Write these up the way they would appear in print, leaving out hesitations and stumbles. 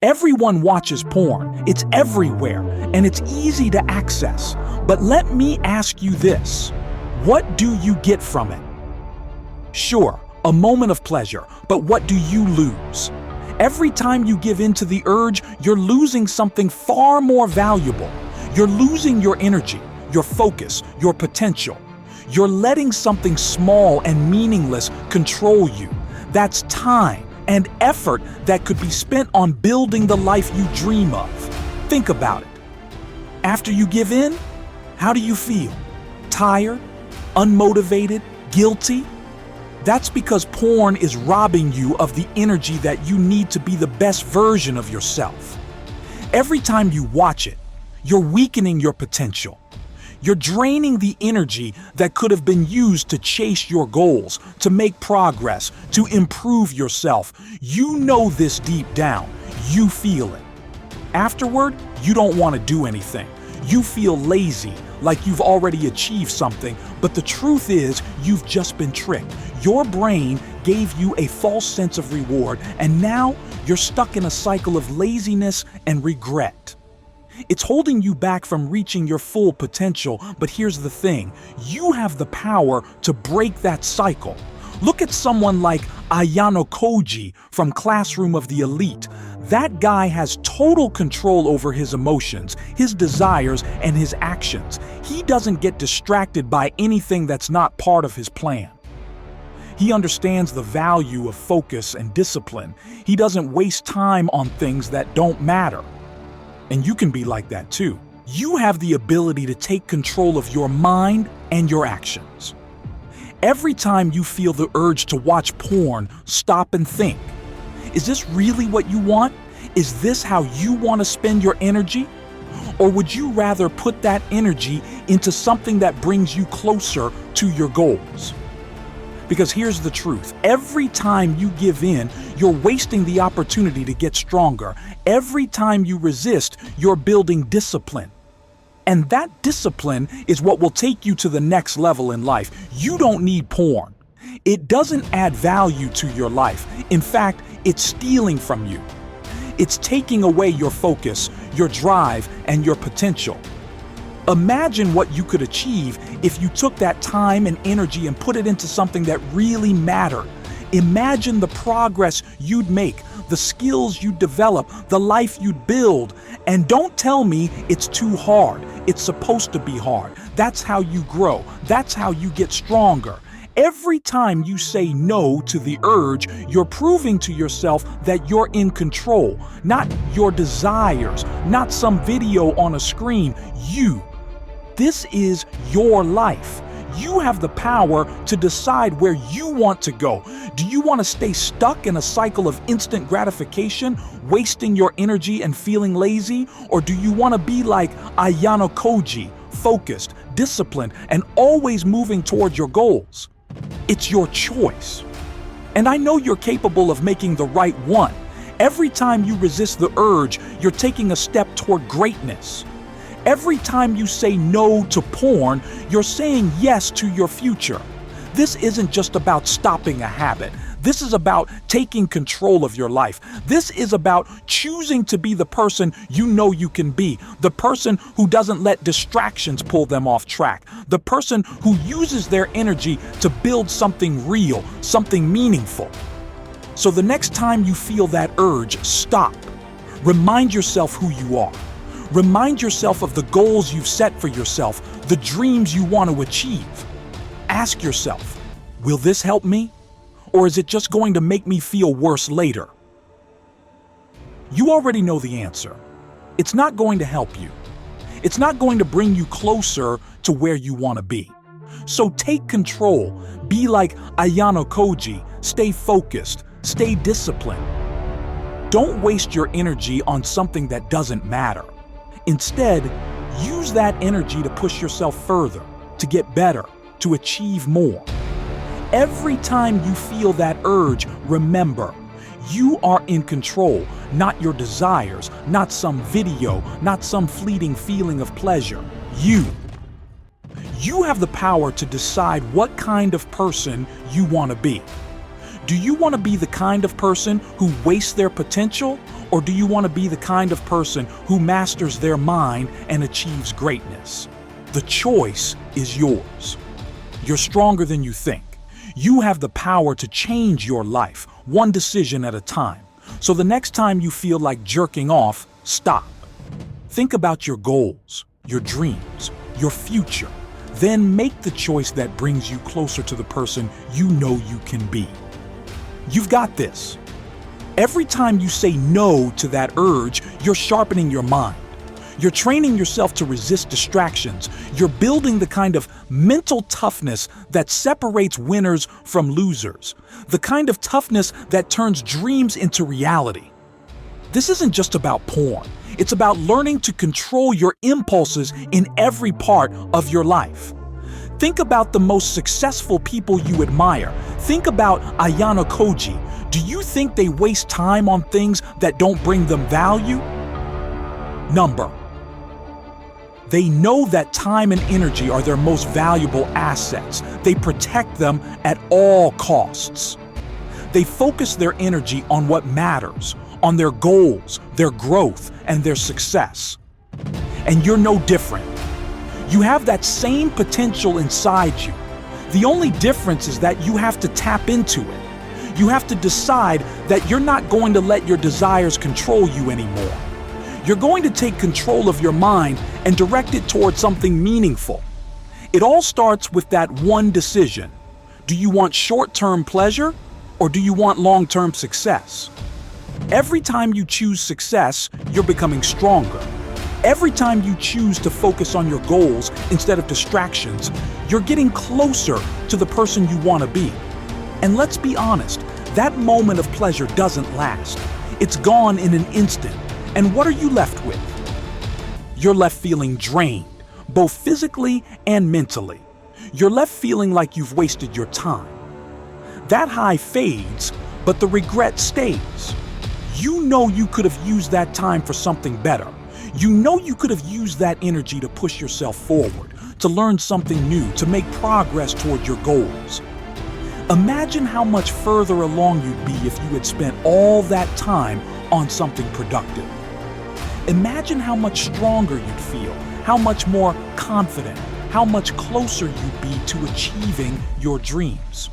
Everyone watches porn. It's everywhere, and it's easy to access. But let me ask you this. What do you get from it? Sure, a moment of pleasure, but what do you lose? Every time you give in to the urge, you're losing something far more valuable. You're losing your energy, your focus, your potential. You're letting something small and meaningless control you. That's time and effort that could be spent on building the life you dream of. Think about it. After you give in, how do you feel? Tired? Unmotivated? Guilty? That's because porn is robbing you of the energy that you need to be the best version of yourself. Every time you watch it, you're weakening your potential. You're draining the energy that could have been used to chase your goals, to make progress, to improve yourself. You know this deep down. You feel it. Afterward, you don't want to do anything. You feel lazy, like you've already achieved something, but the truth is, you've just been tricked. Your brain gave you a false sense of reward, and now you're stuck in a cycle of laziness and regret. It's holding you back from reaching your full potential, but here's the thing. You have the power to break that cycle. Look at someone like Ayanokoji from Classroom of the Elite. That guy has total control over his emotions, his desires, and his actions. He doesn't get distracted by anything that's not part of his plan. He understands the value of focus and discipline. He doesn't waste time on things that don't matter. And you can be like that too. You have the ability to take control of your mind and your actions. Every time you feel the urge to watch porn, stop and think. Is this really what you want? Is this how you want to spend your energy? Or would you rather put that energy into something that brings you closer to your goals? Because here's the truth. Every time you give in, you're wasting the opportunity to get stronger. Every time you resist, you're building discipline. And that discipline is what will take you to the next level in life. You don't need porn. It doesn't add value to your life. In fact, it's stealing from you. It's taking away your focus, your drive, and your potential. Imagine what you could achieve if you took that time and energy and put it into something that really mattered. Imagine the progress you'd make, the skills you'd develop, the life you'd build. And don't tell me it's too hard. It's supposed to be hard. That's how you grow. That's how you get stronger. Every time you say no to the urge, you're proving to yourself that you're in control, not your desires, not some video on a screen. You. This is your life. You have the power to decide where you want to go. Do you want to stay stuck in a cycle of instant gratification, wasting your energy and feeling lazy? Or do you want to be like Ayanokoji, focused, disciplined, and always moving towards your goals? It's your choice. And I know you're capable of making the right one. Every time you resist the urge, you're taking a step toward greatness. Every time you say no to porn, you're saying yes to your future. This isn't just about stopping a habit. This is about taking control of your life. This is about choosing to be the person you know you can be, the person who doesn't let distractions pull them off track, the person who uses their energy to build something real, something meaningful. So the next time you feel that urge, stop. Remind yourself who you are. Remind yourself of the goals you've set for yourself, the dreams you want to achieve. Ask yourself, will this help me? Or is it just going to make me feel worse later? You already know the answer. It's not going to help you. It's not going to bring you closer to where you want to be. So take control. Be like Ayanokoji. Stay focused. Stay disciplined. Don't waste your energy on something that doesn't matter. Instead, use that energy to push yourself further, to get better, to achieve more. Every time you feel that urge, remember, you are in control, not your desires, not some video, not some fleeting feeling of pleasure. You have the power to decide what kind of person you want to be. Do you want to be the kind of person who wastes their potential? Or do you want to be the kind of person who masters their mind and achieves greatness? The choice is yours. You're stronger than you think. You have the power to change your life, one decision at a time. So the next time you feel like jerking off, stop. Think about your goals, your dreams, your future. Then make the choice that brings you closer to the person you know you can be. You've got this. Every time you say no to that urge, you're sharpening your mind. You're training yourself to resist distractions. You're building the kind of mental toughness that separates winners from losers. The kind of toughness that turns dreams into reality. This isn't just about porn. It's about learning to control your impulses in every part of your life. Think about the most successful people you admire. Think about Ayanokoji. Do you think they waste time on things that don't bring them value? Number. They know that time and energy are their most valuable assets. They protect them at all costs. They focus their energy on what matters, on their goals, their growth, and their success. And you're no different. You have that same potential inside you. The only difference is that you have to tap into it. You have to decide that you're not going to let your desires control you anymore. You're going to take control of your mind and direct it towards something meaningful. It all starts with that one decision. Do you want short-term pleasure or do you want long-term success? Every time you choose success, you're becoming stronger. Every time you choose to focus on your goals instead of distractions, you're getting closer to the person you want to be. And let's be honest, that moment of pleasure doesn't last. It's gone in an instant. And what are you left with? You're left feeling drained, both physically and mentally. You're left feeling like you've wasted your time. That high fades, but the regret stays. You know you could have used that time for something better. You know you could have used that energy to push yourself forward, to learn something new, to make progress toward your goals. Imagine how much further along you'd be if you had spent all that time on something productive. Imagine how much stronger you'd feel, how much more confident, how much closer you'd be to achieving your dreams.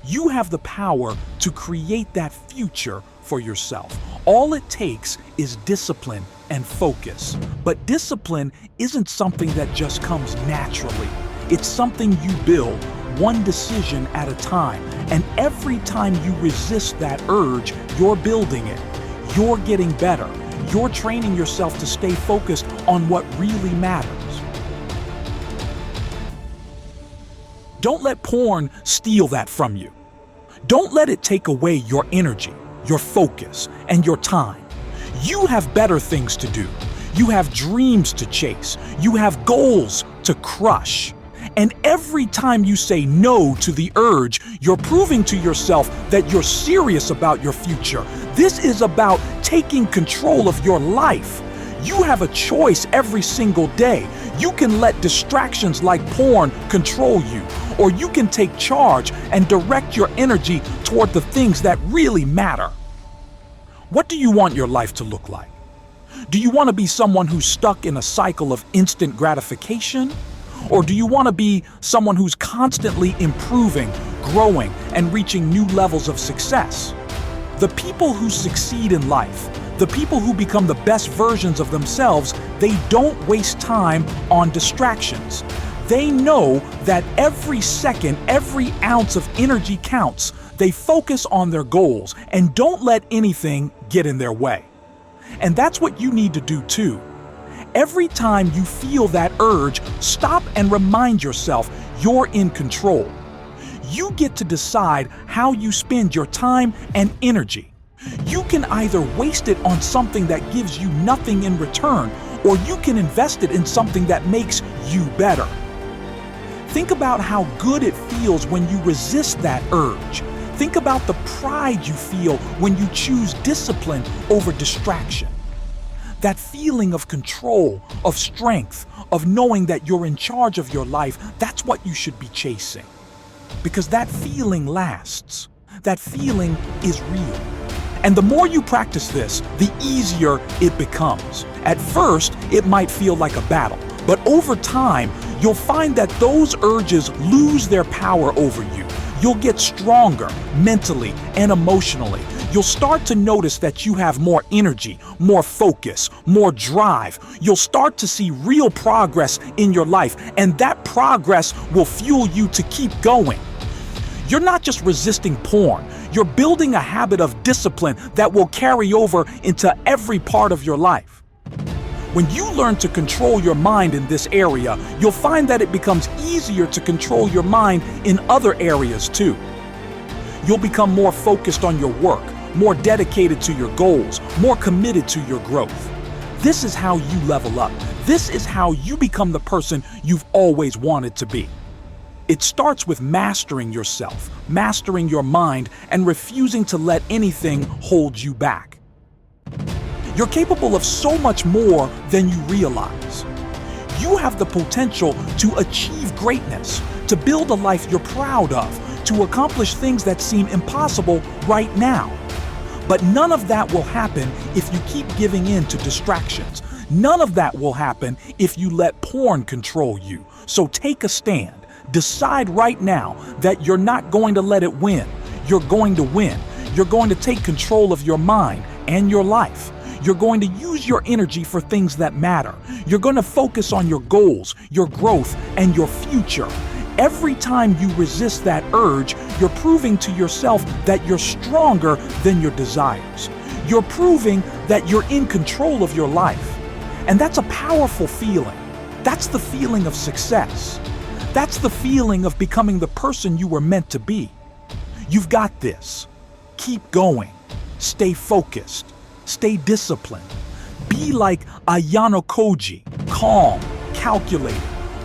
You have the power to create that future for yourself. All it takes is discipline and focus. But discipline isn't something that just comes naturally. It's something you build one decision at a time. And every time you resist that urge, you're building it. You're getting better. You're training yourself to stay focused on what really matters. Don't let porn steal that from you. Don't let it take away your energy, your focus, and your time. You have better things to do. You have dreams to chase. You have goals to crush. And every time you say no to the urge, you're proving to yourself that you're serious about your future. This is about taking control of your life. You have a choice every single day. You can let distractions like porn control you, or you can take charge and direct your energy toward the things that really matter. What do you want your life to look like? Do you want to be someone who's stuck in a cycle of instant gratification? Or do you want to be someone who's constantly improving, growing, and reaching new levels of success? The people who succeed in life, the people who become the best versions of themselves, they don't waste time on distractions. They know that every second, every ounce of energy counts. They focus on their goals and don't let anything get in their way. And that's what you need to do too. Every time you feel that urge, stop and remind yourself you're in control. You get to decide how you spend your time and energy. You can either waste it on something that gives you nothing in return, or you can invest it in something that makes you better. Think about how good it feels when you resist that urge. Think about the pride you feel when you choose discipline over distraction. That feeling of control, of strength, of knowing that you're in charge of your life, that's what you should be chasing. Because that feeling lasts. That feeling is real. And the more you practice this, the easier it becomes. At first, it might feel like a battle, but over time, you'll find that those urges lose their power over you. You'll get stronger mentally and emotionally. You'll start to notice that you have more energy, more focus, more drive. You'll start to see real progress in your life, and that progress will fuel you to keep going. You're not just resisting porn, you're building a habit of discipline that will carry over into every part of your life. When you learn to control your mind in this area, you'll find that it becomes easier to control your mind in other areas too. You'll become more focused on your work, more dedicated to your goals, more committed to your growth. This is how you level up. This is how you become the person you've always wanted to be. It starts with mastering yourself, mastering your mind, and refusing to let anything hold you back. You're capable of so much more than you realize. You have the potential to achieve greatness, to build a life you're proud of, to accomplish things that seem impossible right now. But none of that will happen if you keep giving in to distractions. None of that will happen if you let porn control you. So take a stand. Decide right now that you're not going to let it win. You're going to win. You're going to take control of your mind and your life. You're going to use your energy for things that matter. You're going to focus on your goals, your growth, and your future. Every time you resist that urge, you're proving to yourself that you're stronger than your desires. You're proving that you're in control of your life. And that's a powerful feeling. That's the feeling of success. That's the feeling of becoming the person you were meant to be. You've got this. Keep going. Stay focused. Stay disciplined. Be like Ayanokoji, calm, calculated,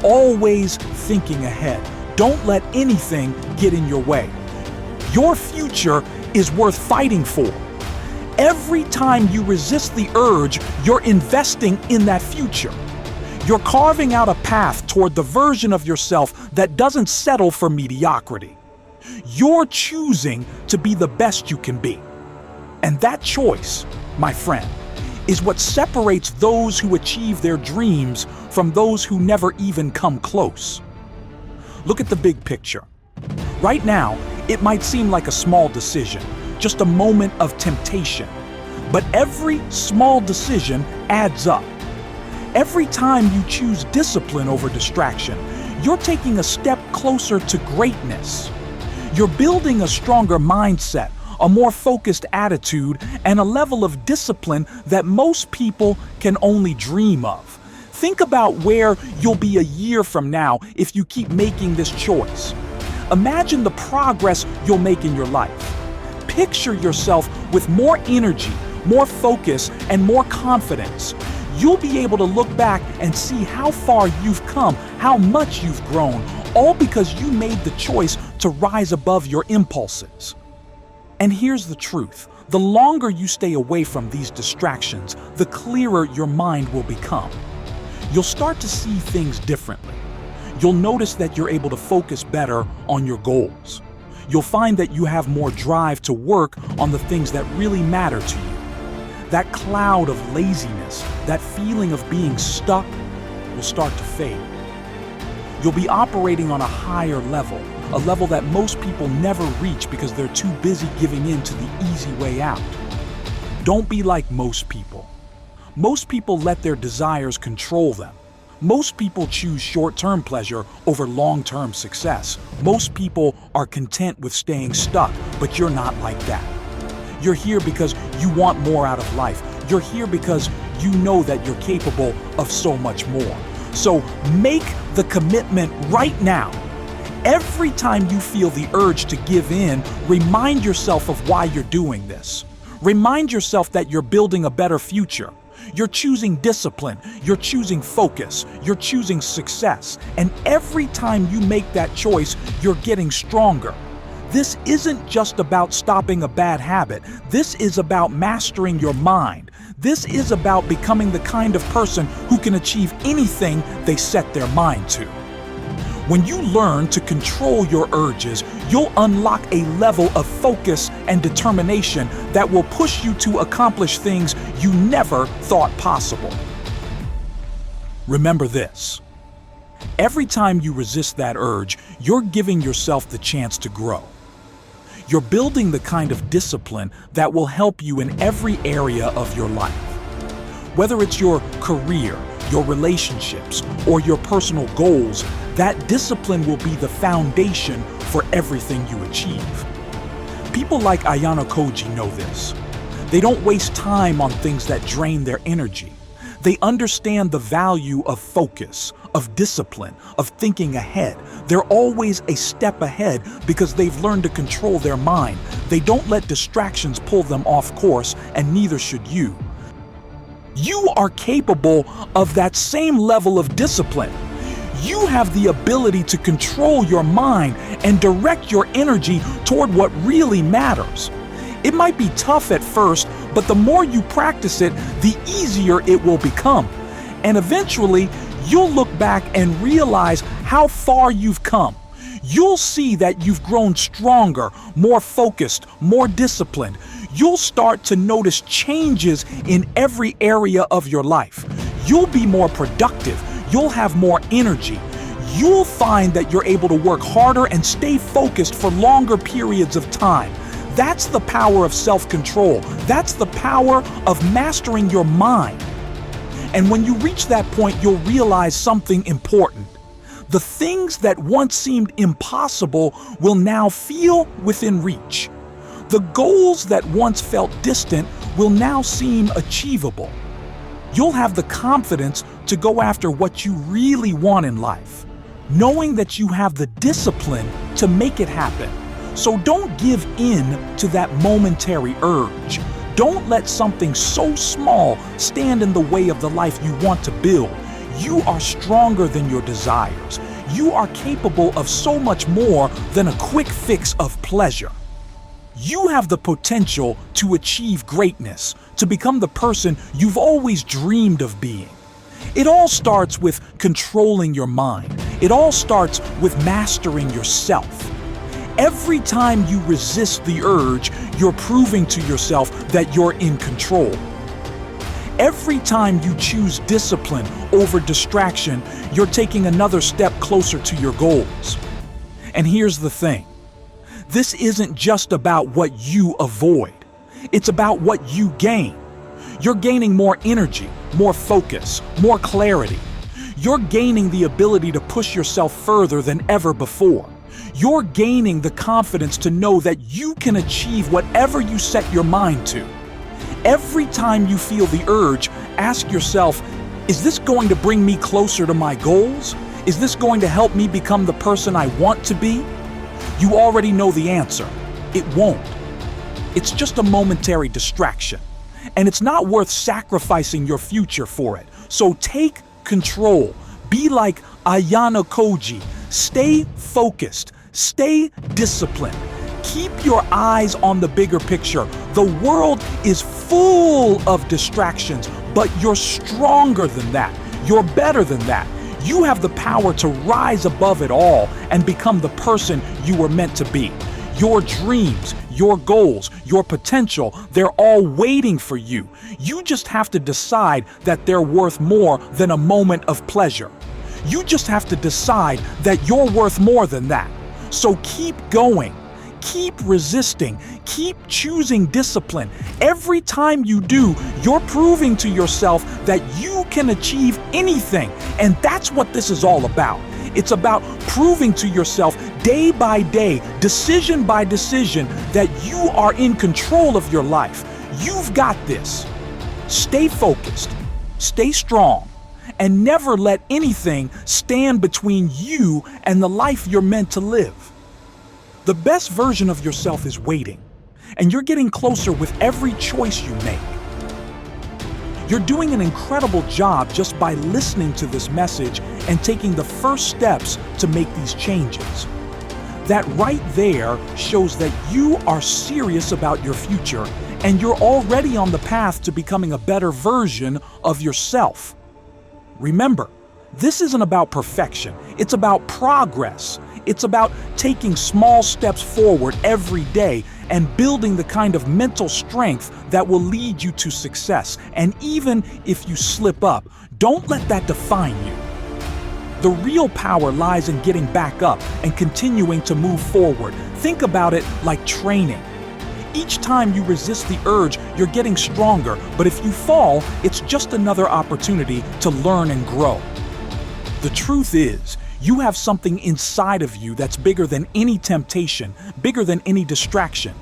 always thinking ahead. Don't let anything get in your way. Your future is worth fighting for. Every time you resist the urge, you're investing in that future. You're carving out a path toward the version of yourself that doesn't settle for mediocrity. You're choosing to be the best you can be. And that choice, my friend, is what separates those who achieve their dreams from those who never even come close. Look at the big picture. Right now, it might seem like a small decision, just a moment of temptation. But every small decision adds up. Every time you choose discipline over distraction, you're taking a step closer to greatness. You're building a stronger mindset, a more focused attitude, and a level of discipline that most people can only dream of. Think about where you'll be a year from now if you keep making this choice. Imagine the progress you'll make in your life. Picture yourself with more energy, more focus, and more confidence. You'll be able to look back and see how far you've come, how much you've grown, all because you made the choice to rise above your impulses. And here's the truth. The longer you stay away from these distractions, the clearer your mind will become. You'll start to see things differently. You'll notice that you're able to focus better on your goals. You'll find that you have more drive to work on the things that really matter to you. That cloud of laziness, that feeling of being stuck, will start to fade. You'll be operating on a higher level, a level that most people never reach because they're too busy giving in to the easy way out. Don't be like most people. Most people let their desires control them. Most people choose short-term pleasure over long-term success. Most people are content with staying stuck, but you're not like that. You're here because you want more out of life. You're here because you know that you're capable of so much more. So make the commitment right now. Every time you feel the urge to give in, remind yourself of why you're doing this. Remind yourself that you're building a better future. You're choosing discipline, you're choosing focus, you're choosing success. And every time you make that choice, you're getting stronger. This isn't just about stopping a bad habit. This is about mastering your mind. This is about becoming the kind of person who can achieve anything they set their mind to. When you learn to control your urges, you'll unlock a level of focus and determination that will push you to accomplish things you never thought possible. Remember this: every time you resist that urge, you're giving yourself the chance to grow. You're building the kind of discipline that will help you in every area of your life. Whether it's your career, your relationships, or your personal goals, that discipline will be the foundation for everything you achieve. People like Ayanokoji know this. They don't waste time on things that drain their energy. They understand the value of focus, of discipline, of thinking ahead. They're always a step ahead because they've learned to control their mind. They don't let distractions pull them off course, and neither should you. You are capable of that same level of discipline. You have the ability to control your mind and direct your energy toward what really matters. It might be tough at first, but the more you practice it, the easier it will become. And eventually, you'll look back and realize how far you've come. You'll see that you've grown stronger, more focused, more disciplined. You'll start to notice changes in every area of your life. You'll be more productive. You'll have more energy. You'll find that you're able to work harder and stay focused for longer periods of time. That's the power of self-control. That's the power of mastering your mind. And when you reach that point, you'll realize something important. The things that once seemed impossible will now feel within reach. The goals that once felt distant will now seem achievable. You'll have the confidence to go after what you really want in life, knowing that you have the discipline to make it happen. So don't give in to that momentary urge. Don't let something so small stand in the way of the life you want to build. You are stronger than your desires. You are capable of so much more than a quick fix of pleasure. You have the potential to achieve greatness, to become the person you've always dreamed of being. It all starts with controlling your mind. It all starts with mastering yourself. Every time you resist the urge, you're proving to yourself that you're in control. Every time you choose discipline over distraction, you're taking another step closer to your goals. And here's the thing. This isn't just about what you avoid. It's about what you gain. You're gaining more energy, more focus, more clarity. You're gaining the ability to push yourself further than ever before. You're gaining the confidence to know that you can achieve whatever you set your mind to. Every time you feel the urge, ask yourself, is this going to bring me closer to my goals? Is this going to help me become the person I want to be? You already know the answer. It won't. It's just a momentary distraction. And it's not worth sacrificing your future for it. So take control. Be like Ayanokoji. Stay focused. Stay disciplined. Keep your eyes on the bigger picture. The world is full of distractions, but you're stronger than that. You're better than that. You have the power to rise above it all and become the person you were meant to be. Your dreams, your goals, your potential, they're all waiting for you. You just have to decide that they're worth more than a moment of pleasure. You just have to decide that you're worth more than that. So keep going. Keep resisting. Keep choosing discipline. Every time you do, you're proving to yourself that you can achieve anything. And that's what this is all about. It's about proving to yourself day by day, decision by decision, that you are in control of your life. You've got this. Stay focused. Stay strong. And never let anything stand between you and the life you're meant to live. The best version of yourself is waiting, and you're getting closer with every choice you make. You're doing an incredible job just by listening to this message and taking the first steps to make these changes. That right there shows that you are serious about your future, and you're already on the path to becoming a better version of yourself. Remember, this isn't about perfection. It's about progress. It's about taking small steps forward every day and building the kind of mental strength that will lead you to success. And even if you slip up, don't let that define you. The real power lies in getting back up and continuing to move forward. Think about it like training. Each time you resist the urge, you're getting stronger, but if you fall, it's just another opportunity to learn and grow. The truth is, you have something inside of you that's bigger than any temptation, bigger than any distraction.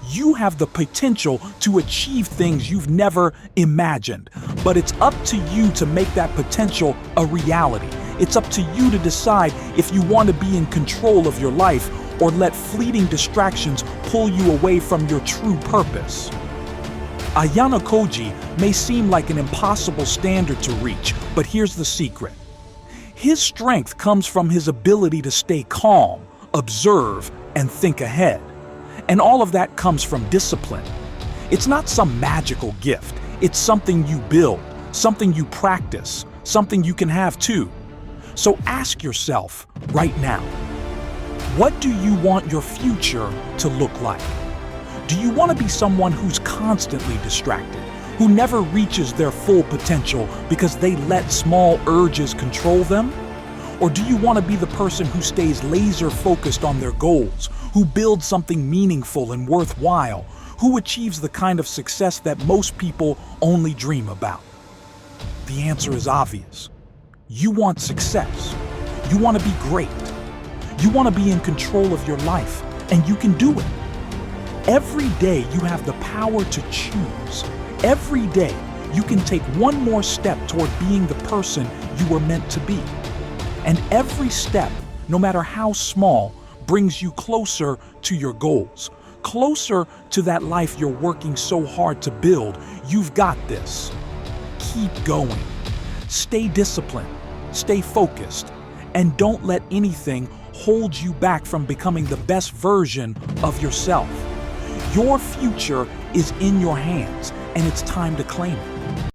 You have the potential to achieve things you've never imagined, but it's up to you to make that potential a reality. It's up to you to decide if you want to be in control of your life or let fleeting distractions pull you away from your true purpose. Ayanokoji may seem like an impossible standard to reach, but here's the secret. His strength comes from his ability to stay calm, observe, and think ahead. And all of that comes from discipline. It's not some magical gift. It's something you build, something you practice, something you can have too. So ask yourself right now, what do you want your future to look like? Do you want to be someone who's constantly distracted, who never reaches their full potential because they let small urges control them? Or do you want to be the person who stays laser focused on their goals, who builds something meaningful and worthwhile, who achieves the kind of success that most people only dream about? The answer is obvious. You want success. You want to be great. You want to be in control of your life, and you can do it. Every day you have the power to choose. Every day you can take one more step toward being the person you were meant to be. And every step, no matter how small, brings you closer to your goals, closer to that life you're working so hard to build. You've got this. Keep going. Stay disciplined. Stay focused. And don't let anything hold you back from becoming the best version of yourself. Your future is in your hands, and it's time to claim it.